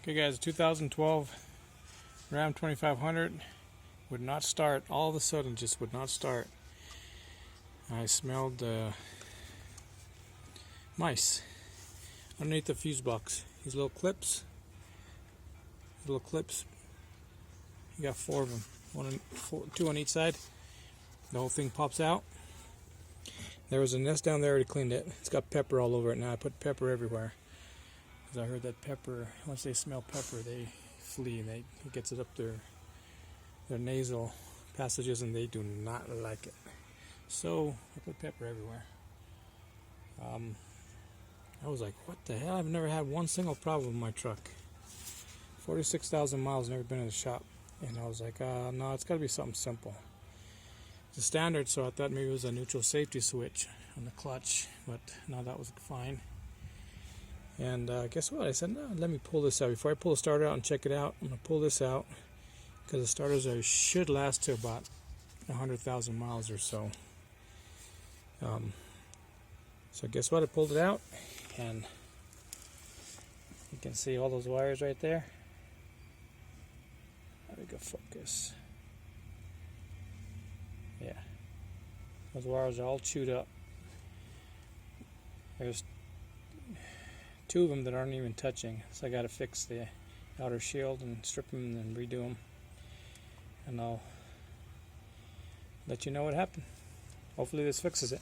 Okay guys, 2012 Ram 2500 would not start. All of a sudden just would not start. I smelled mice underneath the fuse box. These little clips. You got 4 of them. 2 on each side. The whole thing pops out. There was a nest down there. I already cleaned it. It's got pepper all over it now. I put pepper everywhere. Because I heard that pepper, once they smell pepper, they flee. It gets it up their nasal passages, and they do not like it. So I put pepper everywhere. I was like, what the hell? I've never had one single problem with my truck. 46,000 miles, never been in the shop. And I was like, no, it's got to be something simple. It's a standard, so I thought maybe it was a neutral safety switch on the clutch, but no, that was fine. And guess what? I said, no, let me pull this out. Before I pull the starter out and check it out, I'm going to pull this out because the starters should last to about 100,000 miles or so. So guess what? I pulled it out, and you can see all those wires right there. There we go, focus. Yeah, those wires are all chewed up. There's 2 of them that aren't even touching, so I got to fix the outer shield and strip them and redo them, and I'll let you know what happened. Hopefully this fixes it.